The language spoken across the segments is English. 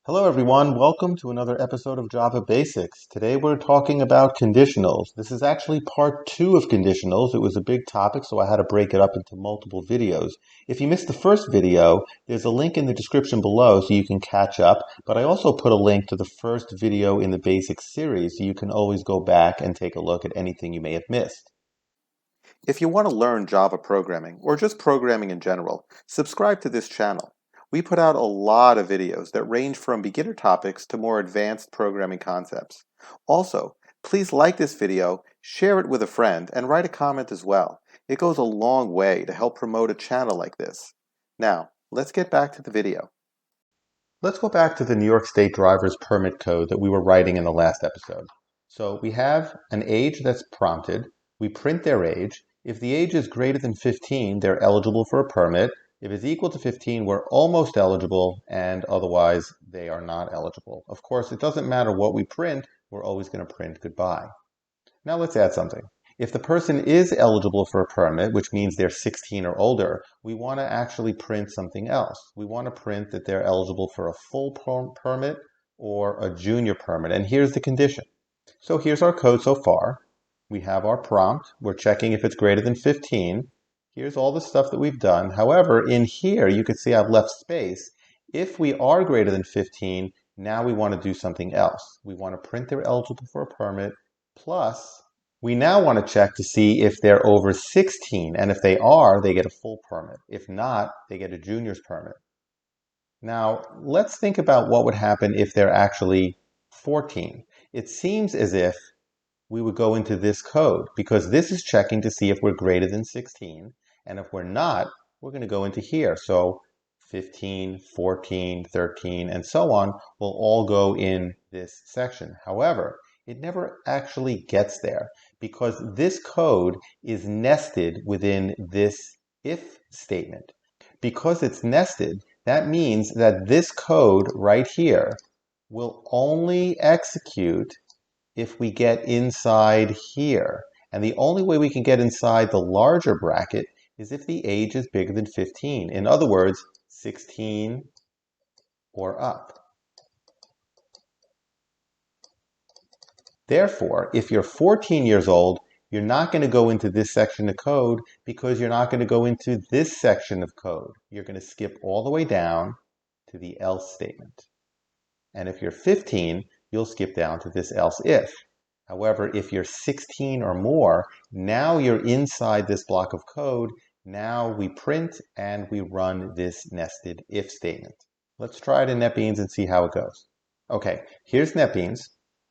Hello everyone, welcome to another episode of Java Basics. Today we're talking about conditionals. This is actually part 2 of conditionals. It was a big topic, so I had to break it up into multiple videos. If you missed the first video, there's a link in the description below so you can catch up, but I also put a link to the first video in the Basics series so you can always go back and take a look at anything you may have missed. If you want to learn Java programming, or just programming in general, subscribe to this channel. We put out a lot of videos that range from beginner topics to more advanced programming concepts. Also, please like this video, share it with a friend, and write a comment as well. It goes a long way to help promote a channel like this. Now, let's get back to the video. Let's go back to the New York State driver's permit code that we were writing in the last episode. So we have an age that's prompted. We print their age. If the age is greater than 15, they're eligible for a permit. If it's equal to 15, we're almost eligible, and otherwise they are not eligible. Of course, it doesn't matter what we print, we're always going to print goodbye. Now let's add something. If the person is eligible for a permit, which means they're 16 or older, we want to actually print something else. We want to print that they're eligible for a full permit or a junior permit, and here's the condition. So here's our code so far. We have our prompt. We're checking if it's greater than 15. Here's all the stuff that we've done. However, in here, you can see I've left space. If we are greater than 15, now we want to do something else. We want to print they're eligible for a permit, plus we now want to check to see if they're over 16. And if they are, they get a full permit. If not, they get a junior's permit. Now, let's think about what would happen if they're actually 14. It seems as if we would go into this code because this is checking to see if we're greater than 16. And if we're not, we're going to go into here. So 15, 14, 13, and so on will all go in this section. However, it never actually gets there because this code is nested within this if statement. Because it's nested, that means that this code right here will only execute if we get inside here. And the only way we can get inside the larger bracket is if the age is bigger than 15. In other words, 16 or up. Therefore, if you're 14 years old, you're not going to go into this section of code because you're not going to go into this section of code. You're going to skip all the way down to the else statement. And if you're 15, you'll skip down to this else if. However, if you're 16 or more, now you're inside this block of code. Now we print and we run this nested if statement. Let's try it in NetBeans and see how it goes. Okay, here's NetBeans.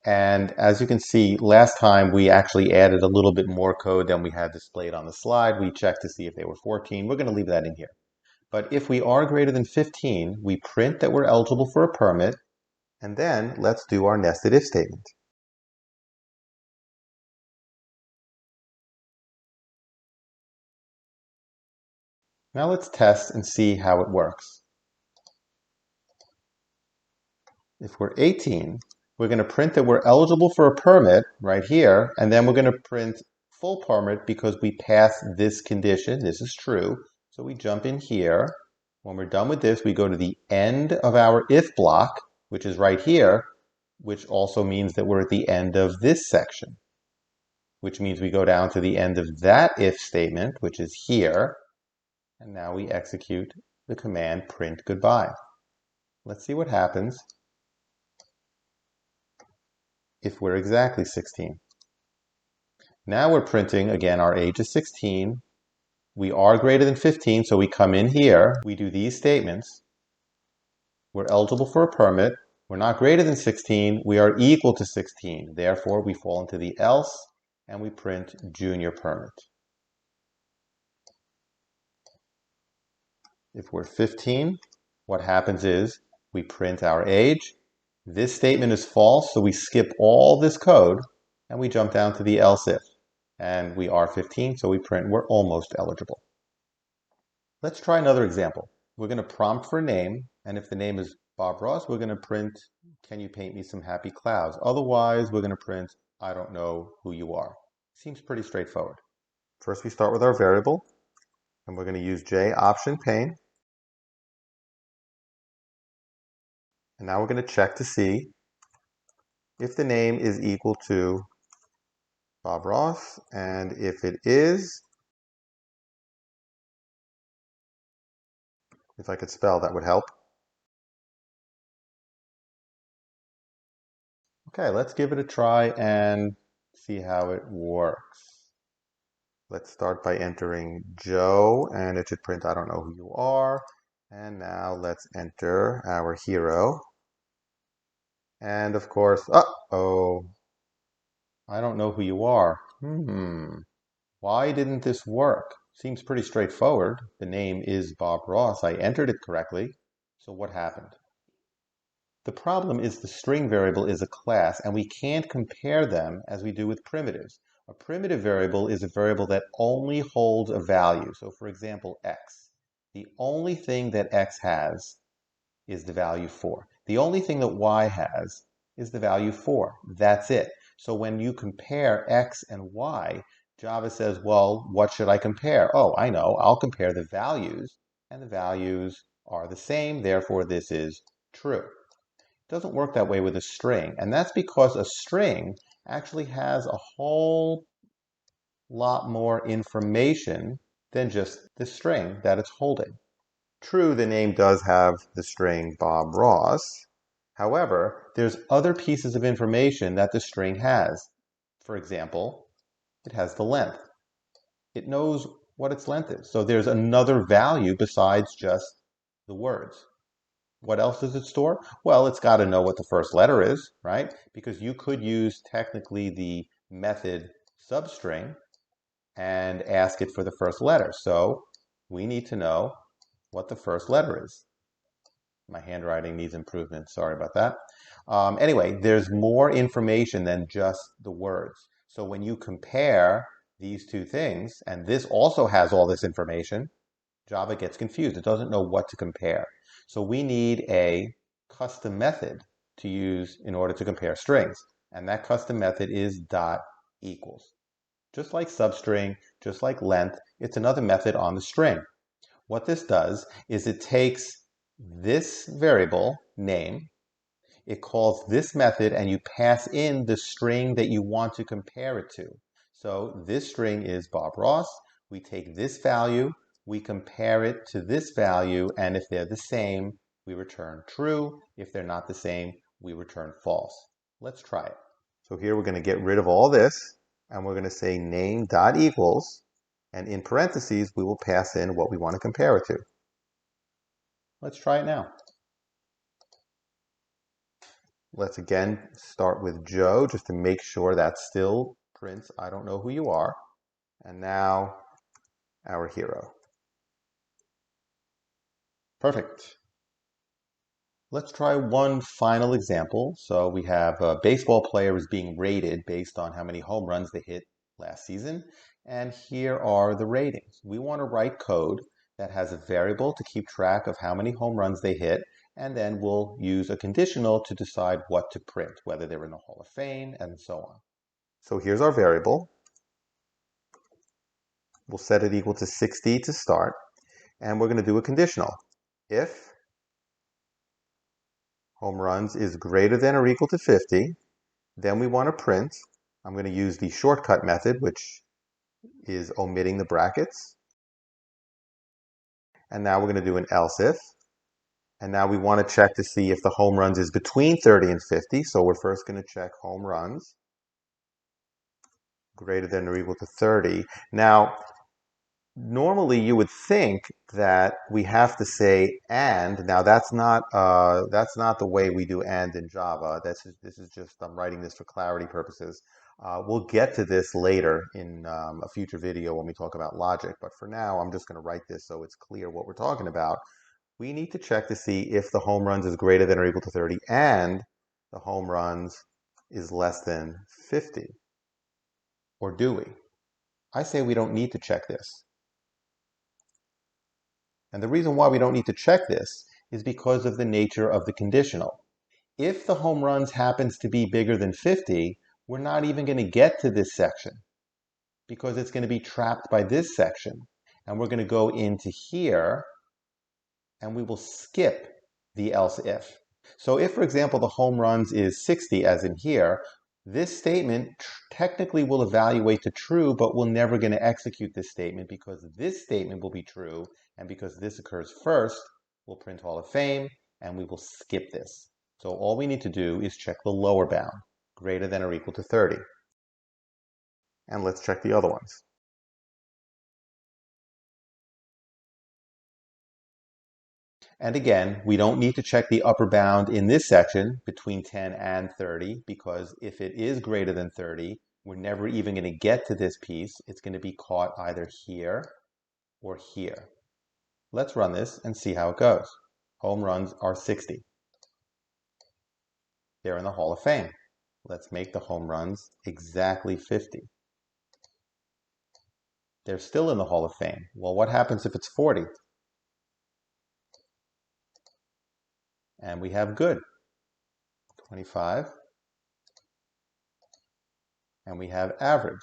And as you can see, last time we actually added a little bit more code than we had displayed on the slide. We checked to see if they were 14. We're going to leave that in here. But if we are greater than 15, we print that we're eligible for a permit. And then let's do our nested if statement. Now let's test and see how it works. If we're 18, we're going to print that we're eligible for a permit right here, and then we're going to print full permit because we passed this condition. This is true. So we jump in here. When we're done with this, we go to the end of our if block, which is right here, which also means that we're at the end of this section, which means we go down to the end of that if statement, which is here. And now we execute the command print goodbye. Let's see what happens if we're exactly 16. Now we're printing, again, our age is 16. We are greater than 15, so we come in here. We do these statements. We're eligible for a permit. We're not greater than 16. We are equal to 16. Therefore, we fall into the else, and we print junior permit. If we're 15, what happens is we print our age. This statement is false, so we skip all this code, and we jump down to the else if. And we are 15, so we print we're almost eligible. Let's try another example. We're going to prompt for a name, and if the name is Bob Ross, we're going to print, can you paint me some happy clouds? Otherwise, we're going to print, I don't know who you are. Seems pretty straightforward. First, we start with our variable, and we're going to use J option paint. And now we're going to check to see if the name is equal to Bob Ross, and if it is, if I could spell, that would help. Okay, let's give it a try and see how it works. Let's start by entering Joe, and it should print I don't know who you are. And now let's enter our hero. And of course, uh-oh, I don't know who you are. Why didn't this work? Seems pretty straightforward. The name is Bob Ross. I entered it correctly. So what happened? The problem is the string variable is a class, and we can't compare them as we do with primitives. A primitive variable is a variable that only holds a value. So for example, x. The only thing that x has is the value 4. The only thing that y has is the value 4. That's it. So when you compare x and y, Java says, well, what should I compare? Oh, I know. I'll compare the values, and the values are the same. Therefore, this is true. It doesn't work that way with a string, and that's because a string actually has a whole lot more information than just the string that it's holding. True, the name does have the string Bob Ross. However, there's other pieces of information that the string has. For example, it has the length. It knows what its length is. So there's another value besides just the words. What else does it store? Well, it's got to know what the first letter is, right? Because you could use technically the method substring and ask it for the first letter. So we need to know what the first letter is. My handwriting needs improvement. Sorry about that. Anyway, there's more information than just the words. So when you compare these two things, and this also has all this information, Java gets confused. It doesn't know what to compare. So we need a custom method to use in order to compare strings. And that custom method is dot equals. Just like substring, just like length, it's another method on the string. What this does is it takes this variable name, it calls this method, and you pass in the string that you want to compare it to. So this string is Bob Ross. We take this value, we compare it to this value, and if they're the same, we return true. If they're not the same, we return false. Let's try it. So here we're going to get rid of all this, and we're going to say name.equals, and in parentheses, we will pass in what we want to compare it to. Let's try it now. Let's again start with Joe just to make sure that still prints I don't know who you are. And now our hero. Perfect. Let's try one final example. So we have a baseball player is being rated based on how many home runs they hit last season. And here are the ratings. We want to write code that has a variable to keep track of how many home runs they hit, and then we'll use a conditional to decide what to print, whether they're in the Hall of Fame, and so on. So here's our variable. We'll set it equal to 60 to start, and we're going to do a conditional. If home runs is greater than or equal to 50, then we want to print. I'm going to use the shortcut method, which is omitting the brackets. And now we're going to do an else if. And now we want to check to see if the home runs is between 30 and 50. So we're first going to check home runs greater than or equal to 30. Now, normally you would think that we have to say and. Now that's not the way we do and in Java. This is just, I'm writing this for clarity purposes. We'll get to this later in a future video when we talk about logic, but for now I'm just going to write this so it's clear what we're talking about. We need to check to see if the home runs is greater than or equal to 30 and the home runs is less than 50. Or do we? I say we don't need to check this. And the reason why we don't need to check this is because of the nature of the conditional. If the home runs happens to be bigger than 50, we're not even going to get to this section because it's going to be trapped by this section. And we're going to go into here and we will skip the else if. So if, for example, the home runs is 60, as in here, this statement technically will evaluate to true, but we're never going to execute this statement because this statement will be true, and because this occurs first, we'll print Hall of Fame, and we will skip this. So all we need to do is check the lower bound, greater than or equal to 30. And let's check the other ones. And again, we don't need to check the upper bound in this section between 10 and 30, because if it is greater than 30, we're never even going to get to this piece. It's going to be caught either here or here. Let's run this and see how it goes. Home runs are 60. They're in the Hall of Fame. Let's make the home runs exactly 50. They're still in the Hall of Fame. Well, what happens if it's 40? And we have good. 25. And we have average.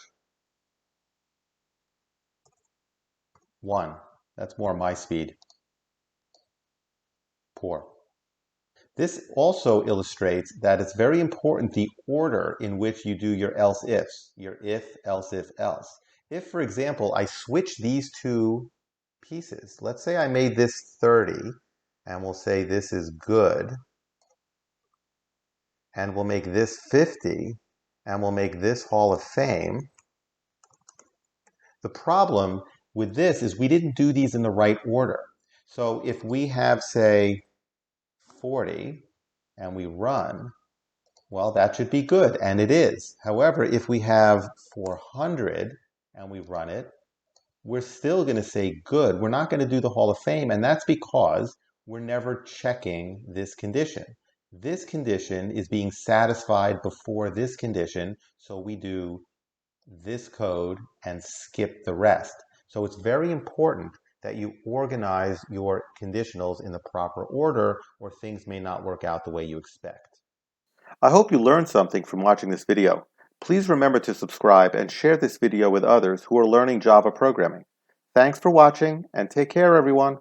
1. That's more my speed. Poor. This also illustrates that it's very important the order in which you do your else-ifs, your if, else, if, else. If, for example, I switch these two pieces, let's say I made this 30, and we'll say this is good, and we'll make this 50, and we'll make this Hall of Fame. The problem with this is we didn't do these in the right order. So if we have, say, 40, and we run, well, that should be good, and it is. However, if we have 400 and we run it, we're still going to say good. We're not going to do the Hall of Fame, and that's because we're never checking this condition. This condition is being satisfied before this condition, so we do this code and skip the rest. So it's very important that you organize your conditionals in the proper order, or things may not work out the way you expect. I hope you learned something from watching this video. Please remember to subscribe and share this video with others who are learning Java programming. Thanks for watching, and take care, everyone.